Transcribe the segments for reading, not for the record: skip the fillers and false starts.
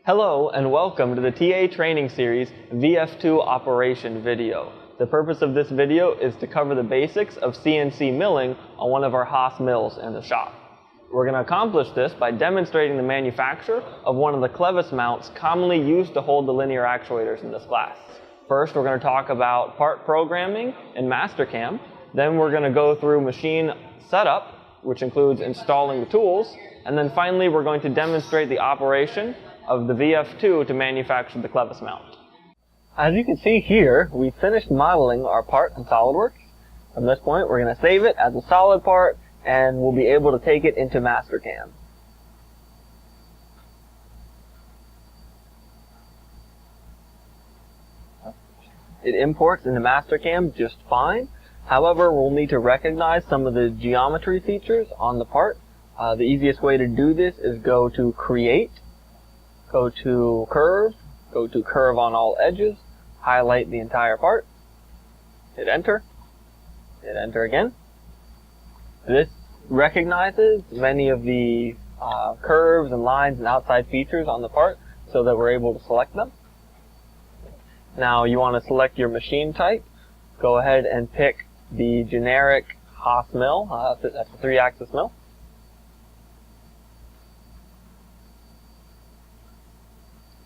Hello and welcome to the TA training series VF-2 operation video. The purpose of this video is to cover the basics of CNC milling on one of our Haas mills in the shop. We're going to accomplish this by demonstrating the manufacture of one of the clevis mounts commonly used to hold the linear actuators in this class. First, we're going to talk about part programming in Mastercam. Then we're going to go through machine setup, which includes installing the tools. And then finally, we're going to demonstrate the operation of the VF-2 to manufacture the clevis mount. As you can see here, we finished modeling our part in SolidWorks. From this point, we're going to save it as a solid part, and we'll be able to take it into Mastercam. It imports into Mastercam just fine. However, we'll need to recognize some of the geometry features on the part. The easiest way to do this is go to Create, go to Curve, go to Curve on all edges, highlight the entire part, hit Enter again. This recognizes many of the curves and lines and outside features on the part so that we're able to select them. Now you want to select your machine type. Go ahead and pick the generic Haas mill. That's a 3-axis mill.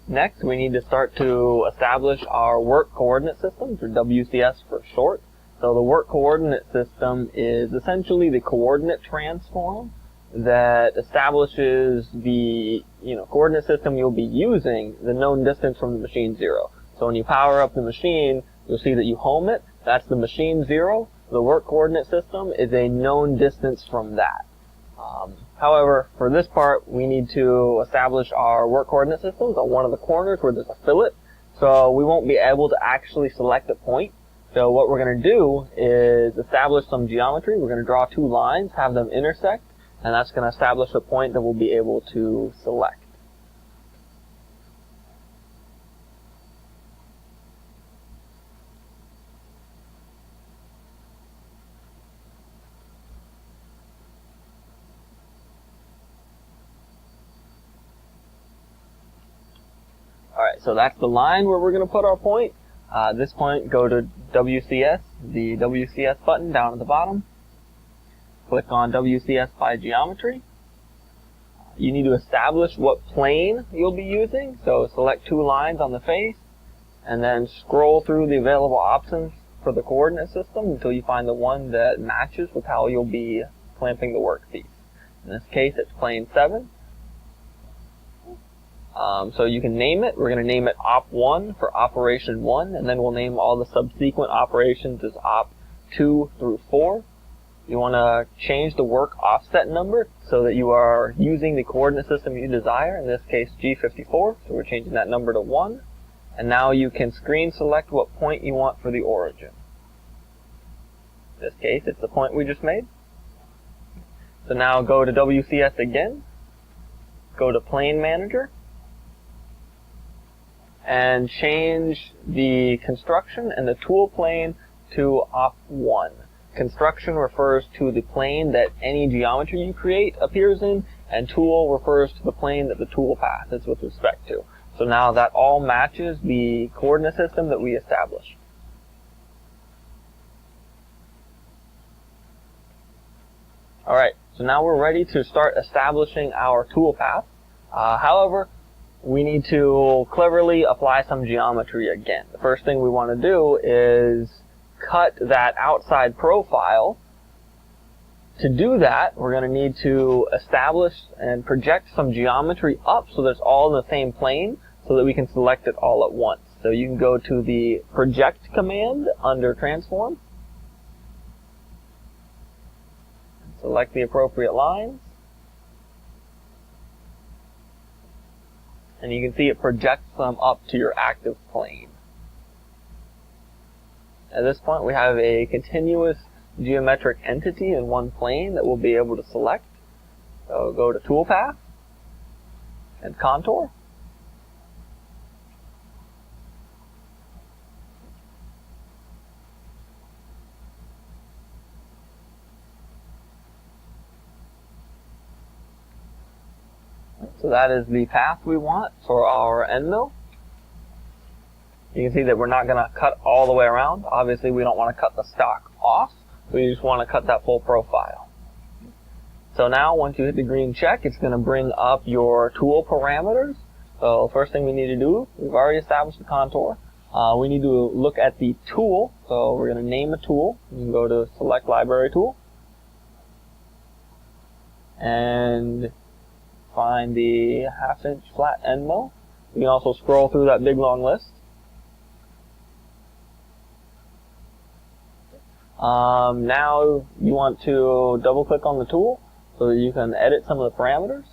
Next, we need to start to establish our work coordinate systems, or WCS for short. So the work coordinate system is essentially the coordinate transform that establishes the coordinate system you'll be using, the known distance from the machine zero. So when you power up the machine, you'll see that you home it. That's the machine zero. The work coordinate system is a known distance from that. However, for this part, we need to establish our work coordinate systems on one of the corners where there's a fillet. So we won't be able to actually select a point. So what we're going to do is establish some geometry. We're going to draw two lines, have them intersect, and that's going to establish a point that we'll be able to select. Alright, so that's the line where we're going to put our point. At this point, go to WCS, the WCS button down at the bottom. Click on WCS by geometry. You need to establish what plane you'll be using. So select two lines on the face, and then scroll through the available options for the coordinate system until you find the one that matches with how you'll be clamping the workpiece. In this case, it's plane 7. So you can name it. We're going to name it Op1 for Operation 1, and then we'll name all the subsequent operations as Op2 through 4. You want to change the work offset number so that you are using the coordinate system you desire, in this case G54, so we're changing that number to 1. And now you can screen select what point you want for the origin. In this case, it's the point we just made. So now go to WCS again, go to Plane Manager, and change the construction and the tool plane to Op1. Construction refers to the plane that any geometry you create appears in, and tool refers to the plane that the tool path is with respect to. So now that all matches the coordinate system that we established. Alright, so now we're ready to start establishing our tool path. However, we need to cleverly apply some geometry again. The first thing we want to do is cut that outside profile. To do that, we're going to need to establish and project some geometry up so that it's all in the same plane so that we can select it all at once. So you can go to the Project command under Transform, select the appropriate lines, and you can see it projects them up to your active plane. At this point, we have a continuous geometric entity in one plane that we'll be able to select. So go to Toolpath and Contour. So that is the path we want for our end mill. You can see that we're not going to cut all the way around. Obviously, we don't want to cut the stock off. We just want to cut that full profile. So now, once you hit the green check, it's going to bring up your tool parameters. So first thing we need to do, we've already established the contour. We need to look at the tool. So we're going to name a tool. You can go to Select Library Tool and find the 1/2 inch flat end mill. You can also scroll through that big long list. Now you want to double click on the tool so that you can edit some of the parameters.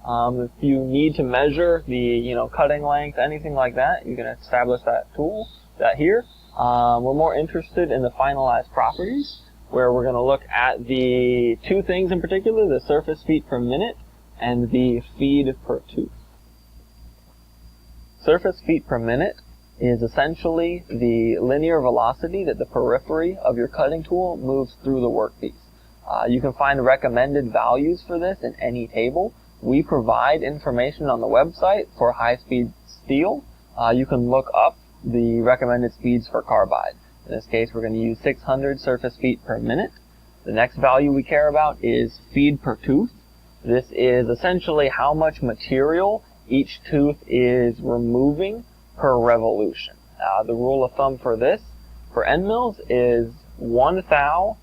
If you need to measure the cutting length, anything like that, you can establish that here. We're more interested in the finalized properties, where we're going to look at the two things in particular, the surface feet per minute and the feed per tooth. Surface feet per minute is essentially the linear velocity that the periphery of your cutting tool moves through the workpiece. You can find recommended values for this in any table. We provide information on the website for high-speed steel. You can look up the recommended speeds for carbide. In this case, we're going to use 600 surface feet per minute. The next value we care about is feed per tooth. This is essentially how much material each tooth is removing per revolution. The rule of thumb for this, for end mills, is 1 thou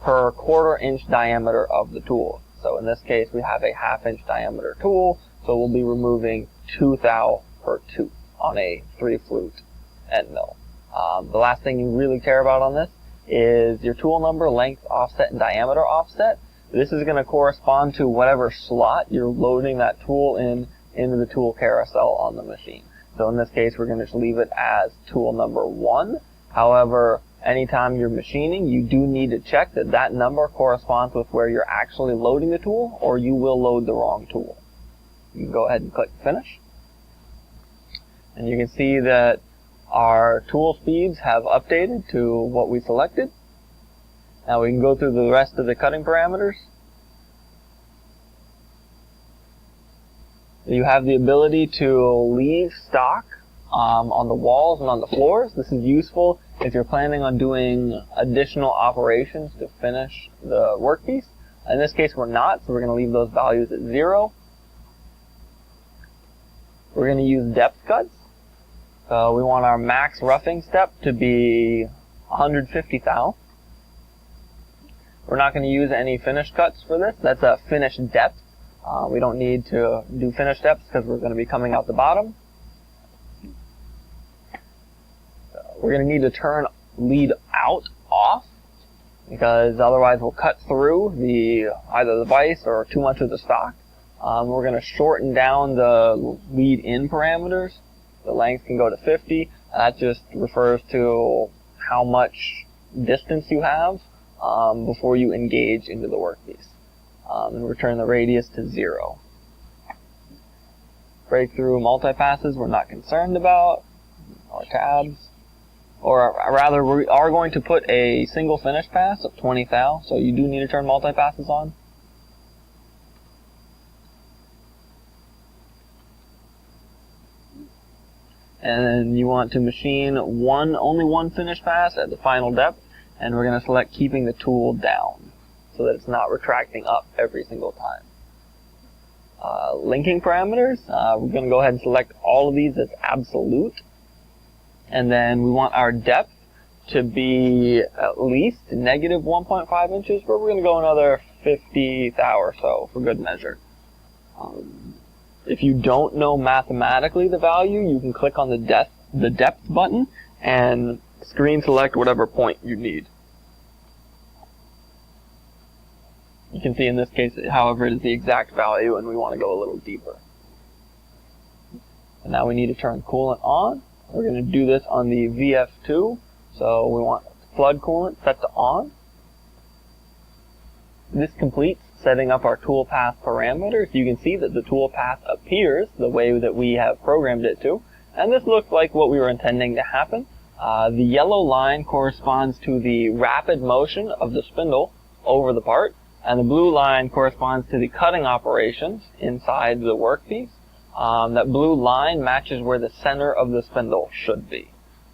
per 1/4 inch diameter of the tool. So in this case, we have a 1/2 inch diameter tool, so we'll be removing 2 thou per tooth on a 3-flute end mill. The last thing you really care about on this is your tool number, length offset, and diameter offset. This is going to correspond to whatever slot you're loading that tool into the tool carousel on the machine. So in this case, we're going to just leave it as tool number 1. However, anytime you're machining, you do need to check that that number corresponds with where you're actually loading the tool, or you will load the wrong tool. You can go ahead and click Finish. And you can see that our tool speeds have updated to what we selected. Now we can go through the rest of the cutting parameters. You have the ability to leave stock on the walls and on the floors. This is useful if you're planning on doing additional operations to finish the workpiece. In this case, we're not, so we're going to leave those values at 0. We're going to use depth cuts. We want our max roughing step to be 150 thou. We're not going to use any finish cuts for this. That's a finish depth. We don't need to do finish depths because we're going to be coming out the bottom. We're going to need to turn lead out off, because otherwise we'll cut through either the vise or too much of the stock. We're going to shorten down the lead in parameters. The length can go to 50. That just refers to how much distance you have before you engage into the workpiece. And return the radius to 0. Breakthrough multi-passes we're not concerned about, or tabs. Or rather, we are going to put a single finish pass of 20 thou, so you do need to turn multi-passes on. And then you want to machine only one finish pass at the final depth, and we're going to select keeping the tool down so that it's not retracting up every single time. Linking parameters, we're going to go ahead and select all of these as absolute. And then we want our depth to be at least negative 1.5 inches, but we're going to go another 50 thou or so for good measure. If you don't know mathematically the value, you can click on the depth button and screen select whatever point you need. You can see in this case, however, it is the exact value, and we want to go a little deeper. And now we need to turn coolant on. We're going to do this on the VF-2, so we want flood coolant set to on. This completes setting up our toolpath parameters. You can see that the toolpath appears the way that we have programmed it to, and this looks like what we were intending to happen. The yellow line corresponds to the rapid motion of the spindle over the part. and the blue line corresponds to the cutting operations inside the workpiece. That blue line matches where the center of the spindle should be.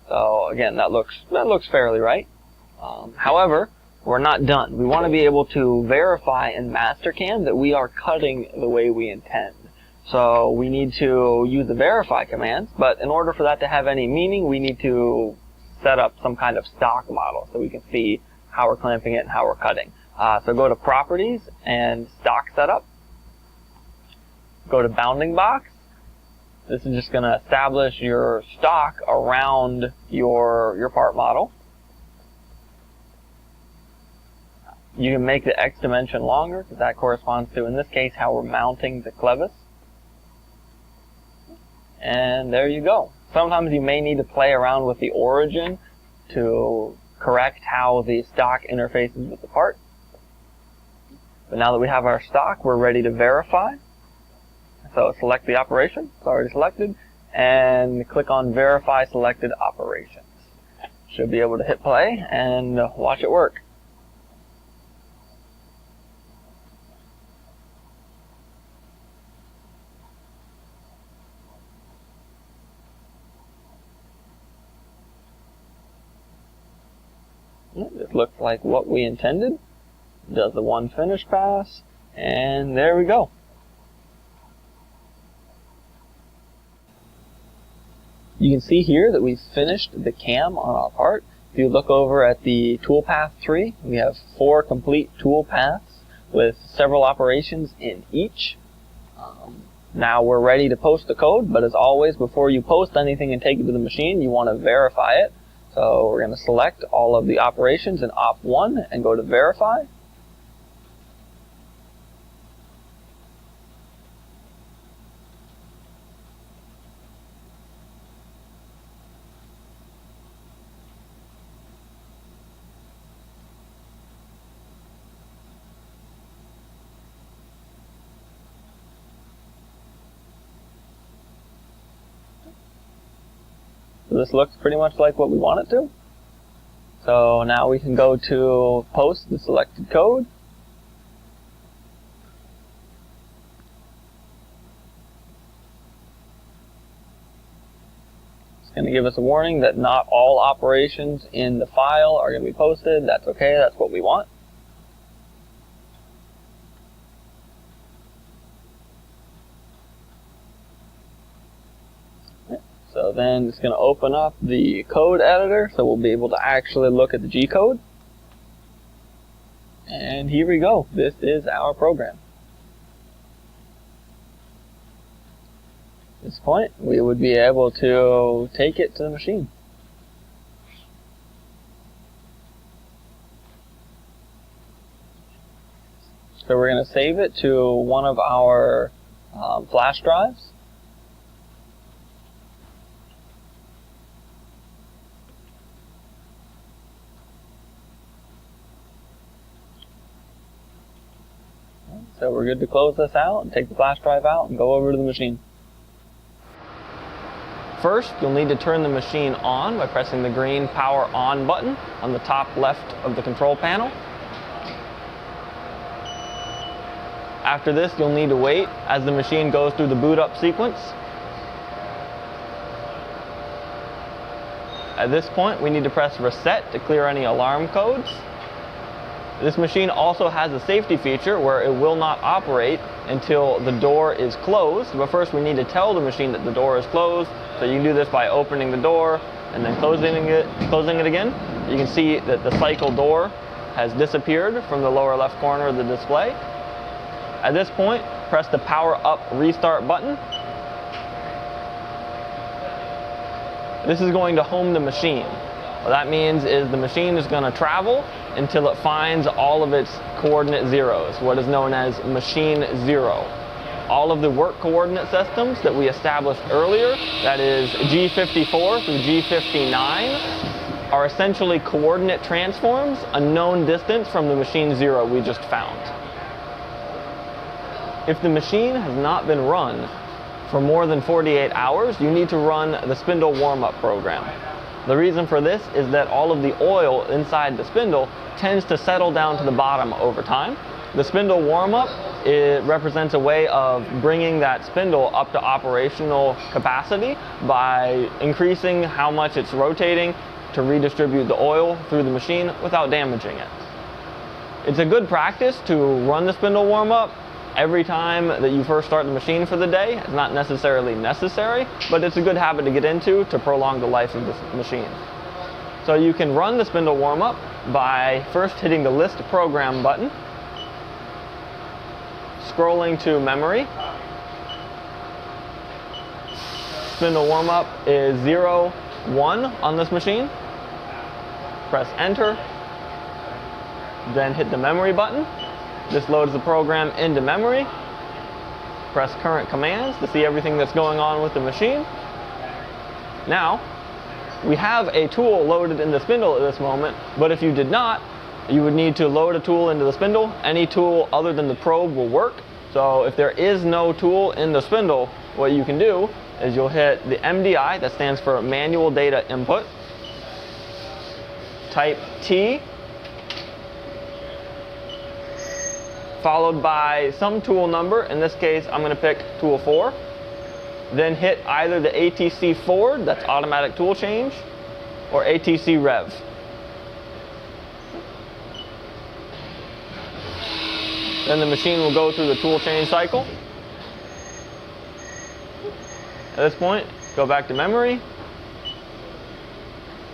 So again, that looks fairly right. However, we're not done. We want to be able to verify in Mastercam that we are cutting the way we intend. So we need to use the verify command, but in order for that to have any meaning, we need to set up some kind of stock model so we can see how we're clamping it and how we're cutting. So go to Properties and Stock Setup. Go to Bounding Box. This is just going to establish your stock around your part model. You can make the X dimension longer, because that corresponds to, in this case, how we're mounting the clevis. And there you go. Sometimes you may need to play around with the origin to correct how the stock interfaces with the part. But now that we have our stock, we're ready to verify. So select the operation, it's already selected, and click on Verify Selected Operations. Should be able to hit play and watch it work. It looks like what we intended. Does the one finish pass, and there we go. You can see here that we've finished the cam on our part. If you look over at the toolpath tree, we have 4 complete toolpaths with several operations in each. Now we're ready to post the code, but as always, before you post anything and take it to the machine, you want to verify it. So we're going to select all of the operations in Op1 and go to Verify. So this looks pretty much like what we want it to. So now we can go to post the selected code. It's going to give us a warning that not all operations in the file are going to be posted. That's okay, that's what we want. So then it's going to open up the code editor, so we'll be able to actually look at the G code. And here we go. This is our program. At this point, we would be able to take it to the machine. So we're going to save it to one of our flash drives. So we're good to close this out and take the flash drive out and go over to the machine. First, you'll need to turn the machine on by pressing the green Power On button on the top left of the control panel. After this, you'll need to wait as the machine goes through the boot up sequence. At this point, we need to press Reset to clear any alarm codes. This machine also has a safety feature where it will not operate until the door is closed. But first we need to tell the machine that the door is closed. So you can do this by opening the door and then closing it again. You can see that the cycle door has disappeared from the lower left corner of the display. At this point, press the Power Up Restart button. This is going to home the machine. What that means is the machine is going to travel until it finds all of its coordinate zeros, what is known as machine zero. All of the work coordinate systems that we established earlier, that is G54 through G59, are essentially coordinate transforms a known distance from the machine zero we just found. If the machine has not been run for more than 48 hours, you need to run the spindle warm-up program. The reason for this is that all of the oil inside the spindle tends to settle down to the bottom over time. The spindle warm-up, it represents a way of bringing that spindle up to operational capacity by increasing how much it's rotating to redistribute the oil through the machine without damaging it. It's a good practice to run the spindle warm-up every time that you first start the machine for the day. It's not necessarily necessary, but it's a good habit to get into to prolong the life of the machine. So you can run the spindle warm-up by first hitting the List Program button, scrolling to Memory. Spindle warm-up is 0, 1 on this machine. Press Enter, then hit the Memory button. This loads the program into memory. Press Current Commands to see everything that's going on with the machine. Now, we have a tool loaded in the spindle at this moment, but if you did not, you would need to load a tool into the spindle. Any tool other than the probe will work. So if there is no tool in the spindle, what you can do is you'll hit the MDI, that stands for Manual Data Input. Type T, followed by some tool number. In this case, I'm going to pick tool 4. Then hit either the ATC forward, that's automatic tool change, or ATC rev. Then the machine will go through the tool change cycle. At this point, go back to memory,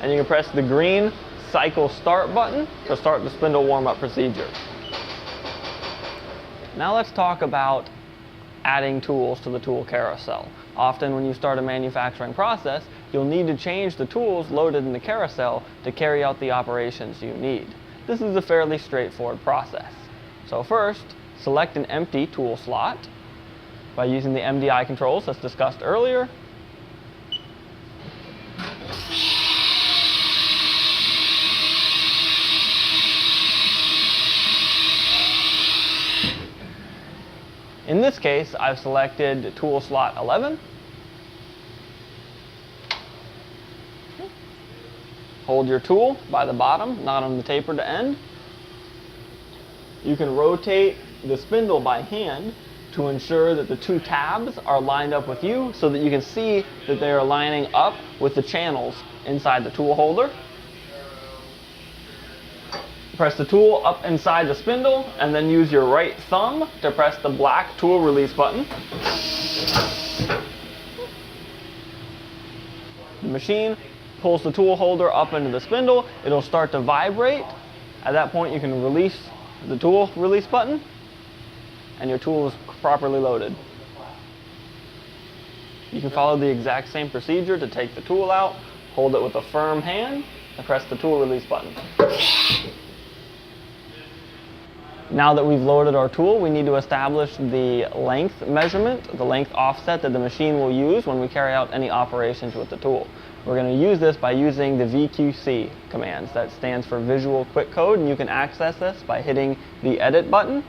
and you can press the green Cycle Start button to start the spindle warm-up procedure. Now let's talk about adding tools to the tool carousel. Often when you start a manufacturing process, you'll need to change the tools loaded in the carousel to carry out the operations you need. This is a fairly straightforward process. So first, select an empty tool slot by using the MDI controls as discussed earlier. In this case, I've selected tool slot 11. Hold your tool by the bottom, not on the tapered end. You can rotate the spindle by hand to ensure that the two tabs are lined up with you so that you can see that they are lining up with the channels inside the tool holder. Press the tool up inside the spindle and then use your right thumb to press the black tool release button. The machine pulls the tool holder up into the spindle. It'll start to vibrate. At that point, you can release the tool release button and your tool is properly loaded. You can follow the exact same procedure to take the tool out, hold it with a firm hand, and press the tool release button. Now that we've loaded our tool, we need to establish the length measurement, the length offset that the machine will use when we carry out any operations with the tool. We're going to use this by using the VQC commands. That stands for Visual Quick Code, and you can access this by hitting the Edit button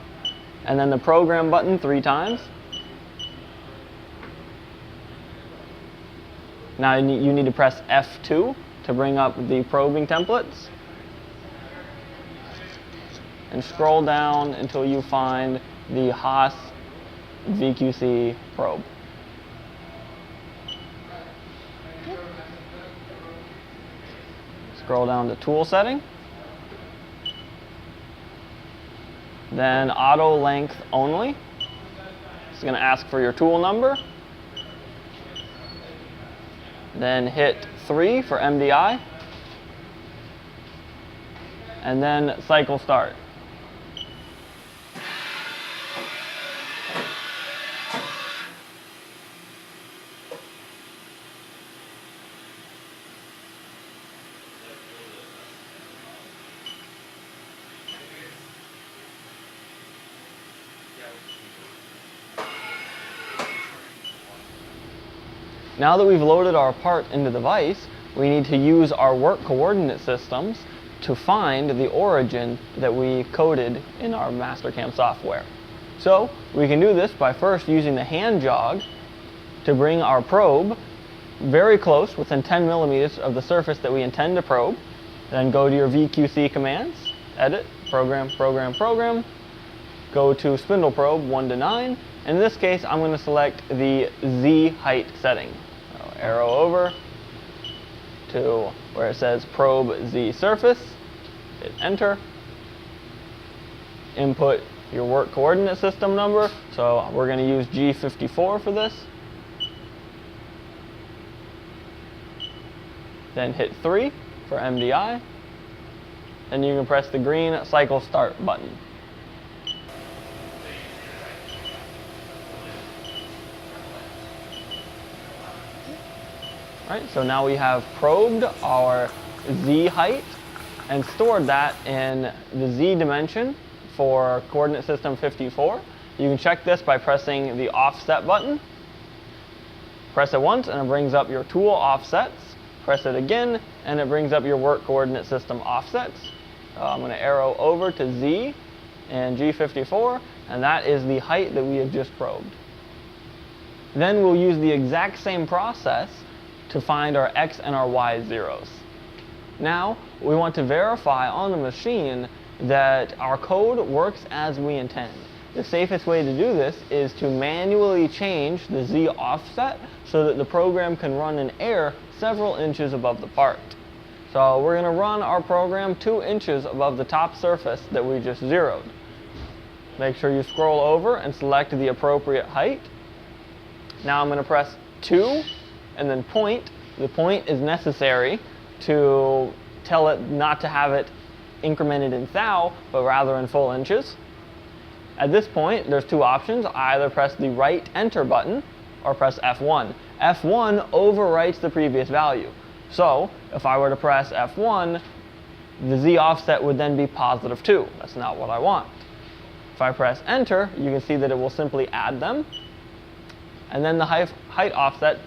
and then the Program button 3 times. Now you need to press F2 to bring up the probing templates. And scroll down until you find the Haas VQC probe. Scroll down to Tool Setting. Then Auto Length Only. It's going to ask for your tool number. Then hit 3 for MDI. And then Cycle Start. Now that we've loaded our part into the vise, we need to use our work coordinate systems to find the origin that we coded in our Mastercam software. So we can do this by first using the hand jog to bring our probe very close, within 10 millimeters of the surface that we intend to probe. Then go to your VQC commands, Edit, Program, Program, Program, go to spindle probe 1 to 9. In this case, I'm going to select the Z height setting. So arrow over to where it says probe Z surface, hit enter, input your work coordinate system number. So we're going to use G54 for this. Then hit 3 for MDI. And you can press the green cycle start button. Alright, so now we have probed our Z height and stored that in the Z dimension for coordinate system 54. You can check this by pressing the offset button. Press it once and it brings up your tool offsets. Press it again and it brings up your work coordinate system offsets. I'm going to arrow over to Z and G54, and that is the height that we have just probed. Then we'll use the exact same process to find our X and our Y zeros. Now, we want to verify on the machine that our code works as we intend. The safest way to do this is to manually change the Z offset so that the program can run in air several inches above the part. So we're going to run our program 2 inches above the top surface that we just zeroed. Make sure you scroll over and select the appropriate height. Now I'm going to press 2 and then point. The point is necessary to tell it not to have it incremented in thou, but rather in full inches. At this point, there's 2 options. Either press the right enter button or press F1. F1 overwrites the previous value. So if I were to press F1, the Z offset would then be +2. That's not what I want. If I press enter, you can see that it will simply add them. And then the height offset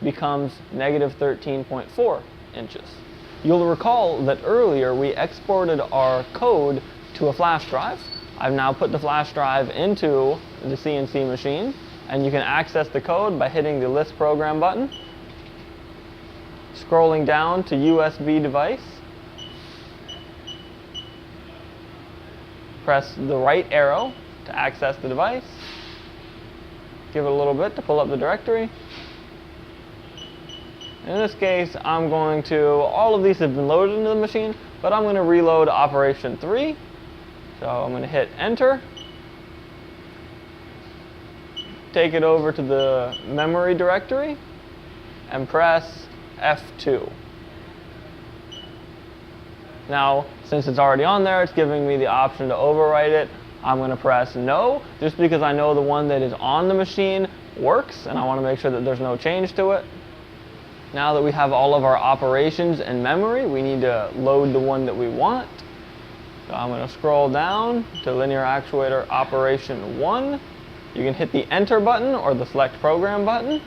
becomes -13.4 inches. You'll recall that earlier we exported our code to a flash drive. I've now put the flash drive into the CNC machine, and you can access the code by hitting the list program button, scrolling down to USB device, press the right arrow to access the device, give it a little bit to pull up the directory. In this case, I'm going to, all of these have been loaded into the machine, but I'm going to reload operation 3. So I'm going to hit enter, take it over to the memory directory, and press F2. Now, since it's already on there, it's giving me the option to overwrite it. I'm going to press no, just because I know the one that is on the machine works, and I want to make sure that there's no change to it. Now that we have all of our operations in memory, we need to load the one that we want. So I'm going to scroll down to linear actuator operation 1. You can hit the enter button or the select program button.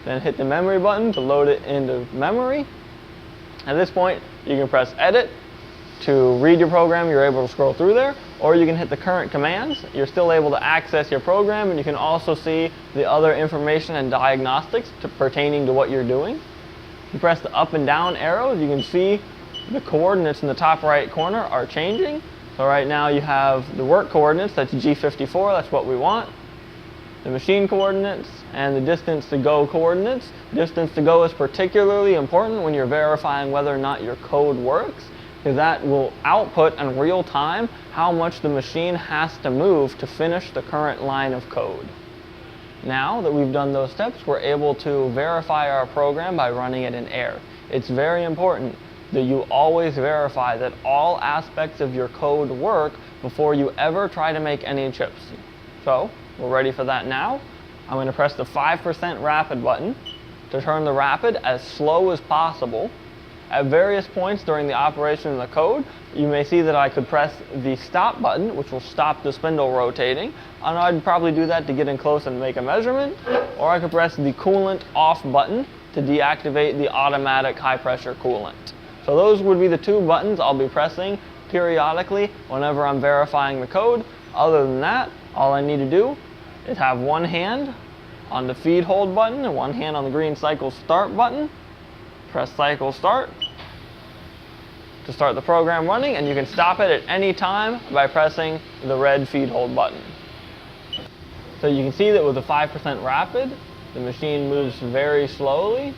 Then hit the memory button to load it into memory. At this point, you can press edit to read your program. You're able to scroll through there. Or you can hit the current commands. You're still able to access your program, and you can also see the other information and diagnostics pertaining to what you're doing. You press the up and down arrows. You can see the coordinates in the top right corner are changing. So right now you have the work coordinates, that's G54, that's what we want. The machine coordinates and the distance to go coordinates. Distance to go is particularly important when you're verifying whether or not your code works, because that will output in real time how much the machine has to move to finish the current line of code. Now that we've done those steps, we're able to verify our program by running it in air. It's very important that you always verify that all aspects of your code work before you ever try to make any chips. So, we're ready for that now. I'm going to press the 5% rapid button to turn the rapid as slow as possible. At various points during the operation of the code, you may see that I could press the stop button, which will stop the spindle rotating, and I'd probably do that to get in close and make a measurement, or I could press the coolant off button to deactivate the automatic high pressure coolant. So those would be the 2 buttons I'll be pressing periodically whenever I'm verifying the code. Other than that, all I need to do is have one hand on the feed hold button and one hand on the green cycle start button. Press cycle start. to start the program running, and you can stop it at any time by pressing the red feed hold button. So you can see that with the 5% rapid, the machine moves very slowly.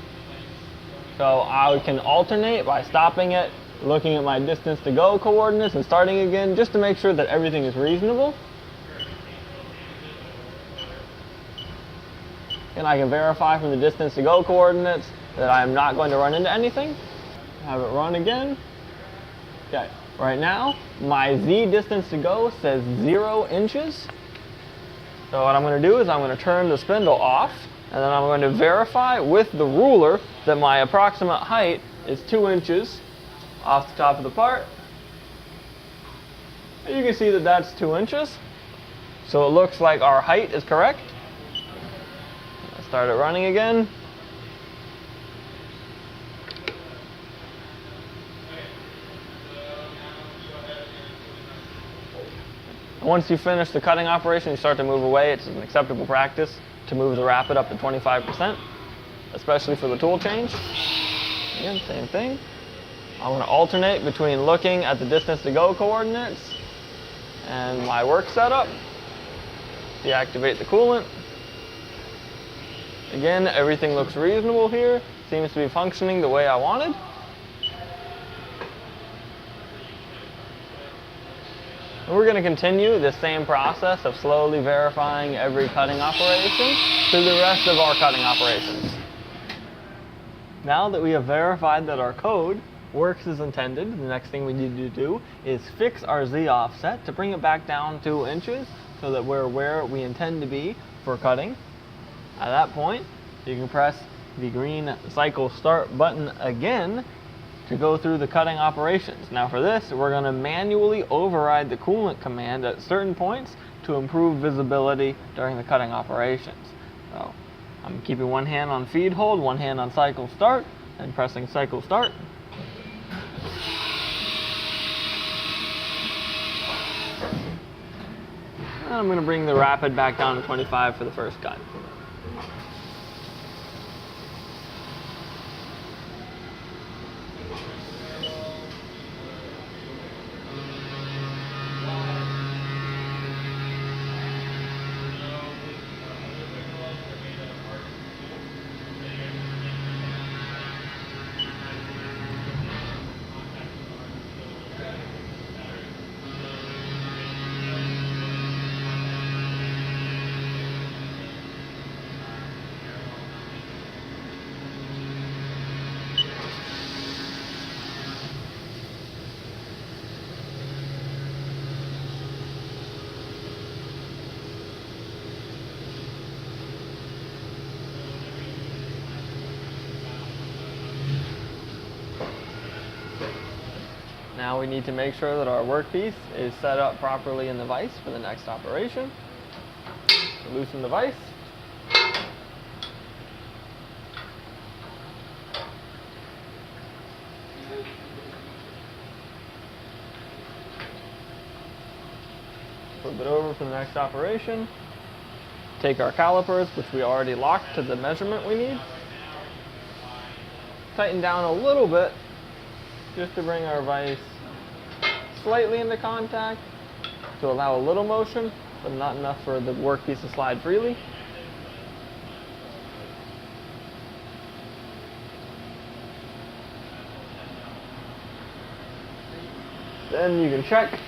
So I can alternate by stopping it, looking at my distance to go coordinates, and starting again just to make sure that everything is reasonable. And I can verify from the distance to go coordinates that I am not going to run into anything. Have it run again. Okay, right now my Z distance to go says 0 inches. So what I'm going to do is I'm going to turn the spindle off, and then I'm going to verify with the ruler that my approximate height is 2 inches off the top of the part. And you can see that that's 2 inches. So it looks like our height is correct. I'll start it running again. Once you finish the cutting operation, you start to move away. It's an acceptable practice to move the rapid up to 25%, especially for the tool change. Again, same thing. I'm going to alternate between looking at the distance to go coordinates and my work setup. Deactivate the coolant. Again, everything looks reasonable here. Seems to be functioning the way I wanted. We're going to continue the same process of slowly verifying every cutting operation through the rest of our cutting operations. Now that we have verified that our code works as intended, the next thing we need to do is fix our Z offset to bring it back down 2 inches so that we're where we intend to be for cutting. At that point, you can press the green cycle start button again to go through the cutting operations. Now for this, we're going to manually override the coolant command at certain points to improve visibility during the cutting operations. So I'm keeping one hand on feed hold, one hand on cycle start, and pressing cycle start. And I'm going to bring the rapid back down to 25 for the first cut. Now we need to make sure that our workpiece is set up properly in the vise for the next operation. Loosen the vise. Flip it over for the next operation. Take our calipers, which we already locked to the measurement we need. Tighten down a little bit just to bring our vise slightly into contact to allow a little motion, but not enough for the workpiece to slide freely. Then you can check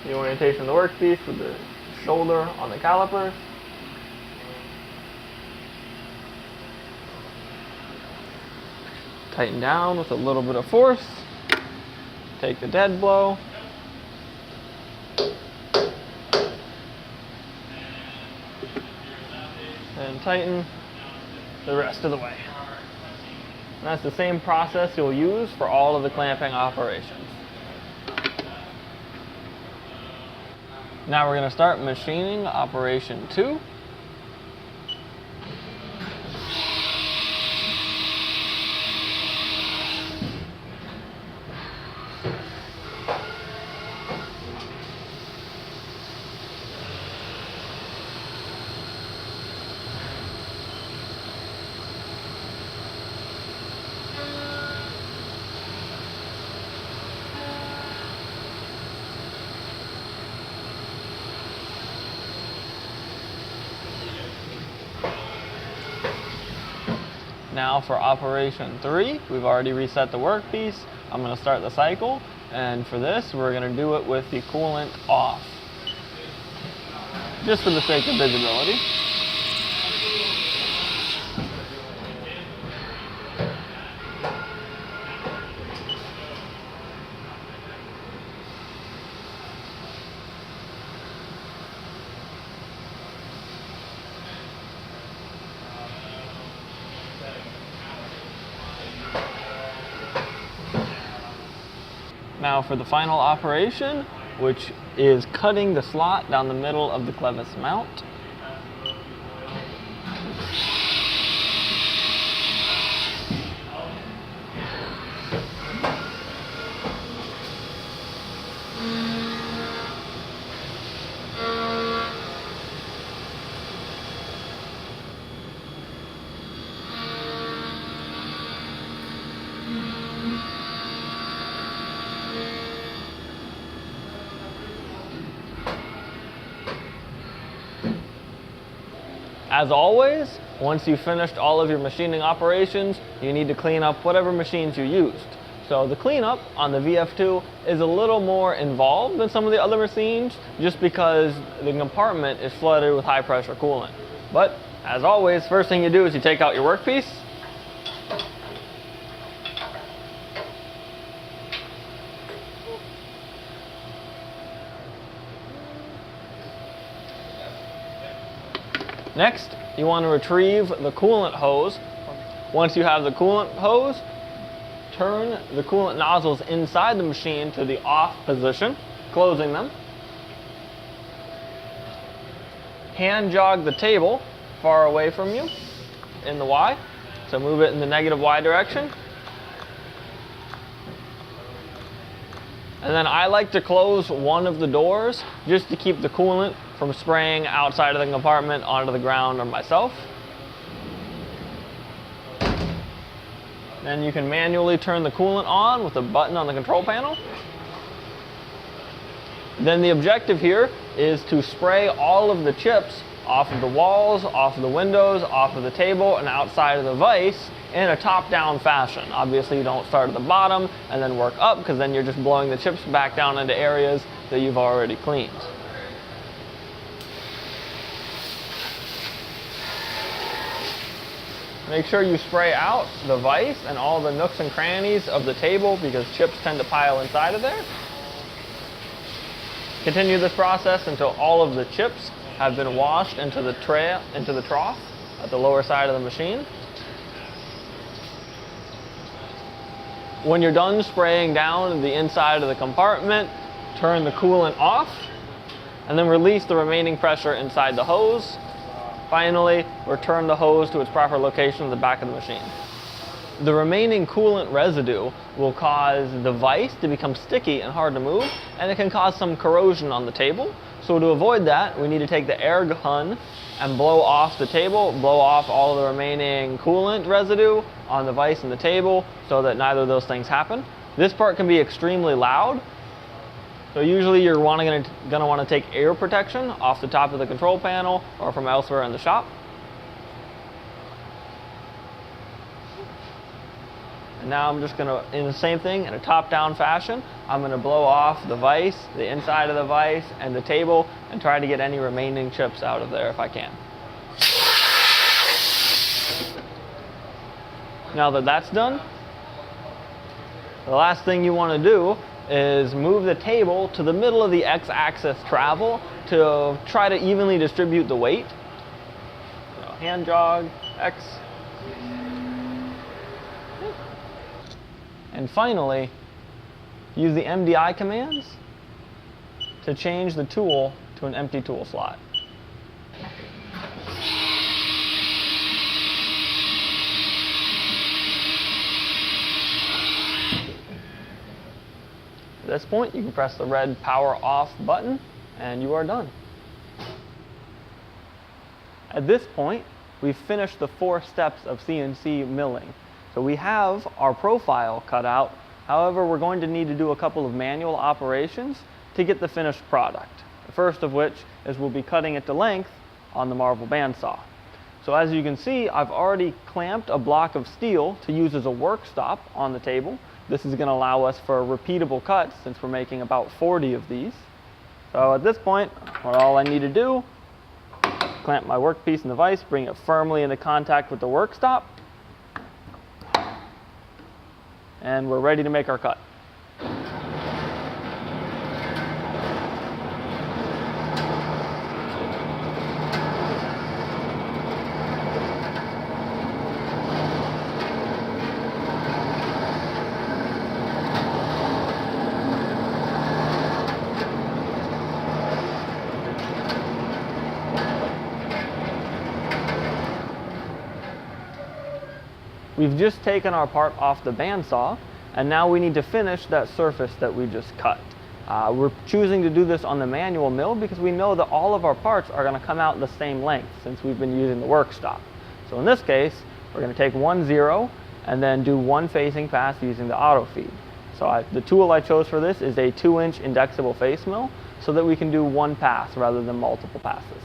the orientation of the workpiece with the shoulder on the calipers. Tighten down with a little bit of force. Take the dead blow. And tighten the rest of the way. And that's the same process you'll use for all of the clamping operations. Now we're going to start machining operation 2. Now for operation 3, we've already reset the workpiece. I'm going to start the cycle, and for this we're going to do it with the coolant off, just for the sake of visibility. Now for the final operation, which is cutting the slot down the middle of the clevis mount. As always, once you've finished all of your machining operations, you need to clean up whatever machines you used. So the cleanup on the VF-2 is a little more involved than some of the other machines, just because the compartment is flooded with high pressure coolant. But as always, first thing you do is you take out your workpiece. Next, you want to retrieve the coolant hose. Once you have the coolant hose, turn the coolant nozzles inside the machine to the off position, closing them. Hand jog the table far away from you in the Y, so move it in the negative Y direction. And then I like to close one of the doors just to keep the coolant from spraying outside of the compartment onto the ground or myself. Then you can manually turn the coolant on with a button on the control panel. Then the objective here is to spray all of the chips off of the walls, off of the windows, off of the table, and outside of the vise in a top-down fashion. Obviously you don't start at the bottom and then work up, because then you're just blowing the chips back down into areas that you've already cleaned. Make sure you spray out the vise and all the nooks and crannies of the table, because chips tend to pile inside of there. Continue this process until all of the chips have been washed into the trough at the lower side of the machine. When you're done spraying down the inside of the compartment, turn the coolant off and then release the remaining pressure inside the hose. Finally, return the hose to its proper location in the back of the machine. The remaining coolant residue will cause the vise to become sticky and hard to move, and it can cause some corrosion on the table. So to avoid that, we need to take the air gun and blow off the table, blow off all of the remaining coolant residue on the vise and the table, so that neither of those things happen. This part can be extremely loud, so usually you're going to want to take air protection off the top of the control panel or from elsewhere in the shop. And now I'm just going to, in the same thing, in a top-down fashion, I'm going to blow off the vise, the inside of the vise, and the table, and try to get any remaining chips out of there if I can. Now that that's done, the last thing you want to do is move the table to the middle of the x-axis travel to try to evenly distribute the weight. So hand jog, X. And finally, use the MDI commands to change the tool to an empty tool slot. At this point, you can press the red power off button and you are done. At this point, we've finished the 4 steps of CNC milling. So we have our profile cut out. However, we're going to need to do a couple of manual operations to get the finished product. The first of which is we'll be cutting it to length on the Marvel bandsaw. So as you can see, I've already clamped a block of steel to use as a work stop on the table. This is going to allow us for repeatable cuts since we're making about 40 of these. So at this point, all I need to do, clamp my workpiece in the vise, bring it firmly into contact with the work stop, and we're ready to make our cut. We've just taken our part off the bandsaw, and now we need to finish that surface that we just cut. We're choosing to do this on the manual mill because we know that all of our parts are going to come out the same length since we've been using the work stop. So in this case, we're going to take 1 0 and then do 1 facing pass using the auto feed. So the tool I chose for this is a 2-inch indexable face mill so that we can do 1 pass rather than multiple passes.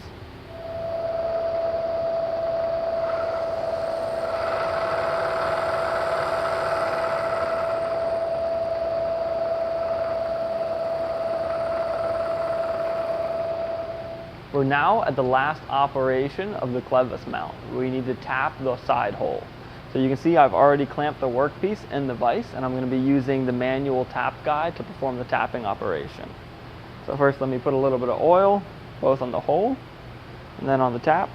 We're now at the last operation of the clevis mount. We need to tap the side hole. So you can see I've already clamped the workpiece in the vise, and I'm going to be using the manual tap guide to perform the tapping operation. So first let me put a little bit of oil both on the hole and then on the tap.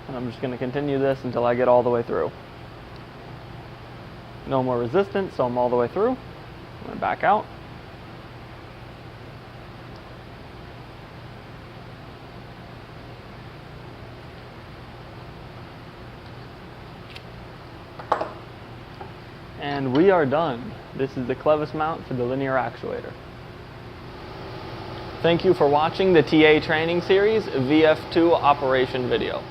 And I'm just going to continue this until I get all the way through. No more resistance, so I'm all the way through. I'm going to back out. And we are done. This is the clevis mount for the linear actuator. Thank you for watching the TA training series VF-2 operation video.